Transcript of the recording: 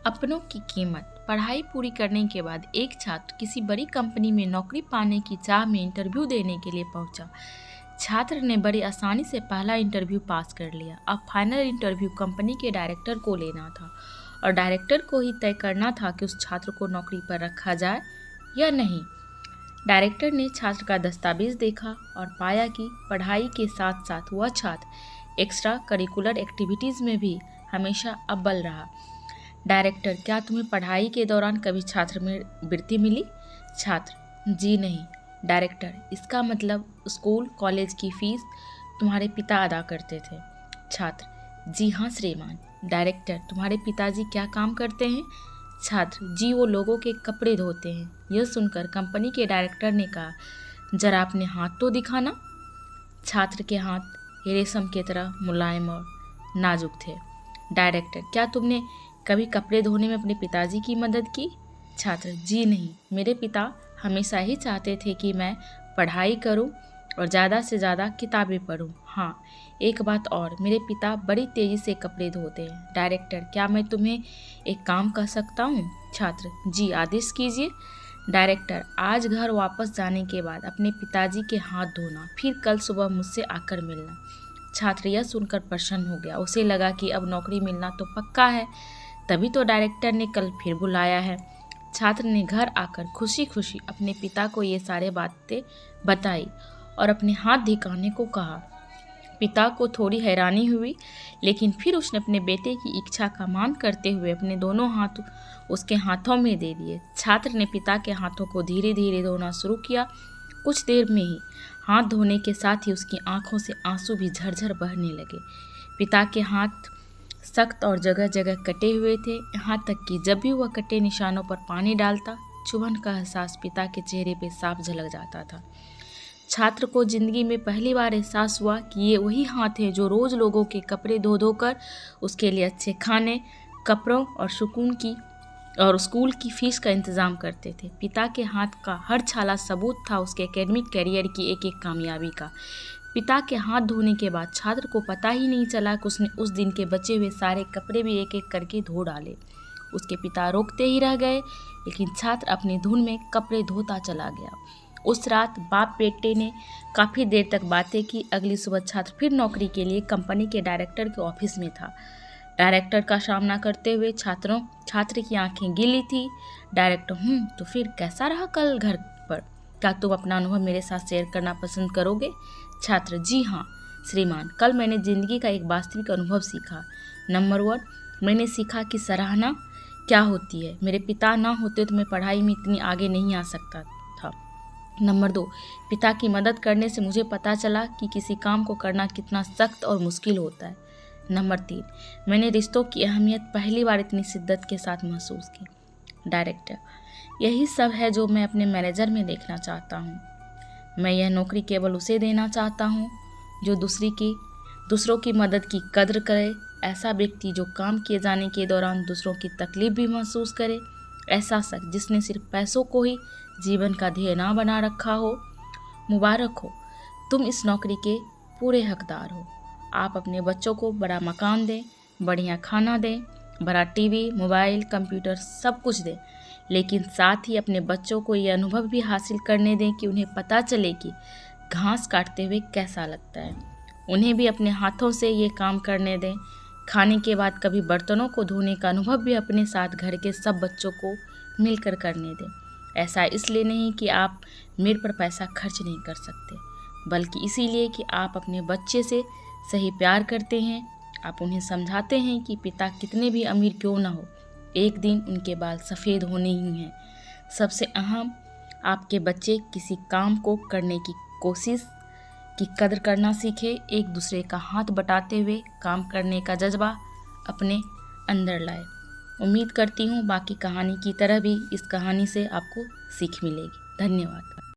अपनों की कीमत। पढ़ाई पूरी करने के बाद एक छात्र किसी बड़ी कंपनी में नौकरी पाने की चाह में इंटरव्यू देने के लिए पहुंचा। छात्र ने बड़ी आसानी से पहला इंटरव्यू पास कर लिया। अब फाइनल इंटरव्यू कंपनी के डायरेक्टर को लेना था और डायरेक्टर को ही तय करना था कि उस छात्र को नौकरी पर रखा जाए या नहीं। डायरेक्टर ने छात्र का दस्तावेज देखा और पाया कि पढ़ाई के साथ साथ वह छात्र एक्स्ट्रा करिकुलर एक्टिविटीज़ में भी हमेशा अव्वल रहा। डायरेक्टर, क्या तुम्हें पढ़ाई के दौरान कभी छात्र में वृत्ति मिली? छात्र, जी नहीं। डायरेक्टर, इसका मतलब स्कूल कॉलेज की फीस तुम्हारे पिता अदा करते थे? छात्र, जी हाँ श्रीमान। डायरेक्टर, तुम्हारे पिताजी क्या काम करते हैं? छात्र, जी वो लोगों के कपड़े धोते हैं। यह सुनकर कंपनी के डायरेक्टर ने कहा, जरा अपने हाथ तो दिखाना। छात्र के हाथ रेशम की तरह मुलायम और नाजुक थे। डायरेक्टर, क्या तुमने कभी कपड़े धोने में अपने पिताजी की मदद की? छात्र, जी नहीं। मेरे पिता हमेशा ही चाहते थे कि मैं पढ़ाई करूं और ज़्यादा से ज़्यादा किताबें पढूं। हाँ, एक बात और, मेरे पिता बड़ी तेज़ी से कपड़े धोते हैं। डायरेक्टर, क्या मैं तुम्हें एक काम कर सकता हूँ? छात्र, जी आदेश कीजिए। डायरेक्टर, आज घर वापस जाने के बाद अपने पिताजी के हाथ धोना, फिर कल सुबह मुझसे आकर मिलना। छात्र यह सुनकर प्रसन्न हो गया। उसे लगा कि अब नौकरी मिलना तो पक्का है, तभी तो डायरेक्टर ने कल फिर बुलाया है। छात्र ने घर आकर खुशी खुशी अपने पिता को ये सारे बातें बताई और अपने हाथ दिखाने को कहा। पिता को थोड़ी हैरानी हुई, लेकिन फिर उसने अपने बेटे की इच्छा का मान करते हुए अपने दोनों हाथ उसके हाथों में दे दिए। छात्र ने पिता के हाथों को धीरे धीरे धोना शुरू किया। कुछ देर में ही हाथ धोने के साथ ही उसकी आंखों से आंसू भी झरझर बहने लगे। पिता के हाथ सख्त और जगह जगह कटे हुए थे, यहाँ तक कि जब भी वह कटे निशानों पर पानी डालता, चुभन का एहसास पिता के चेहरे पे साफ झलक जाता था। छात्र को जिंदगी में पहली बार एहसास हुआ कि ये वही हाथ हैं जो रोज़ लोगों के कपड़े धो धो कर उसके लिए अच्छे खाने, कपड़ों और स्कूल की फीस का इंतज़ाम करते थे। पिता के हाथ का हर छाला सबूत था उसके एकेडमिक करियर की एक एक कामयाबी का। पिता के हाथ धोने के बाद छात्र को पता ही नहीं चला कि उसने उस दिन के बचे हुए सारे कपड़े भी एक एक करके धो डाले। उसके पिता रोकते ही रह गए, लेकिन छात्र अपनी धुन में कपड़े धोता चला गया। उस रात बाप बेटे ने काफ़ी देर तक बातें की। अगली सुबह छात्र फिर नौकरी के लिए कंपनी के डायरेक्टर के ऑफिस में था। डायरेक्टर का सामना करते हुए छात्र की आंखें गीली थी। डायरेक्टर, तो फिर कैसा रहा कल घर पर? क्या तुम अपना अनुभव मेरे साथ शेयर करना पसंद करोगे? छात्र, जी हाँ श्रीमान, कल मैंने ज़िंदगी का एक वास्तविक अनुभव सीखा। नंबर 1, मैंने सीखा कि सराहना क्या होती है। मेरे पिता ना होते तो मैं पढ़ाई में इतनी आगे नहीं आ सकता था। नंबर 2, पिता की मदद करने से मुझे पता चला कि किसी काम को करना कितना सख्त और मुश्किल होता है। नंबर 3, मैंने रिश्तों की अहमियत पहली बार इतनी शिद्दत के साथ महसूस की। डायरेक्टर, यही सब है जो मैं अपने मैनेजर में देखना चाहता हूँ। मैं यह नौकरी केवल उसे देना चाहता हूँ जो दूसरों की मदद की कद्र करे, ऐसा व्यक्ति जो काम किए जाने के दौरान दूसरों की तकलीफ भी महसूस करे, ऐसा शख्स जिसने सिर्फ पैसों को ही जीवन का ध्येय ना बना रखा हो। मुबारक हो, तुम इस नौकरी के पूरे हकदार हो। आप अपने बच्चों को बड़ा मकान दें, बढ़िया खाना दें, बड़ा टीवी, मोबाइल, कंप्यूटर सब कुछ दें, लेकिन साथ ही अपने बच्चों को ये अनुभव भी हासिल करने दें कि उन्हें पता चले कि घास काटते हुए कैसा लगता है। उन्हें भी अपने हाथों से ये काम करने दें। खाने के बाद कभी बर्तनों को धोने का अनुभव भी अपने साथ घर के सब बच्चों को मिलकर करने दें। ऐसा इसलिए नहीं कि आप मेरे पर पैसा खर्च नहीं कर सकते, बल्कि इसीलिए कि आप अपने बच्चे से सही प्यार करते हैं। आप उन्हें समझाते हैं कि पिता कितने भी अमीर क्यों ना हो, एक दिन उनके बाल सफ़ेद होने ही हैं। सबसे अहम, आपके बच्चे किसी काम को करने की कोशिश की कदर करना सीखें। एक दूसरे का हाथ बटाते हुए काम करने का जज्बा अपने अंदर लाए। उम्मीद करती हूँ बाकी कहानी की तरह भी इस कहानी से आपको सीख मिलेगी। धन्यवाद।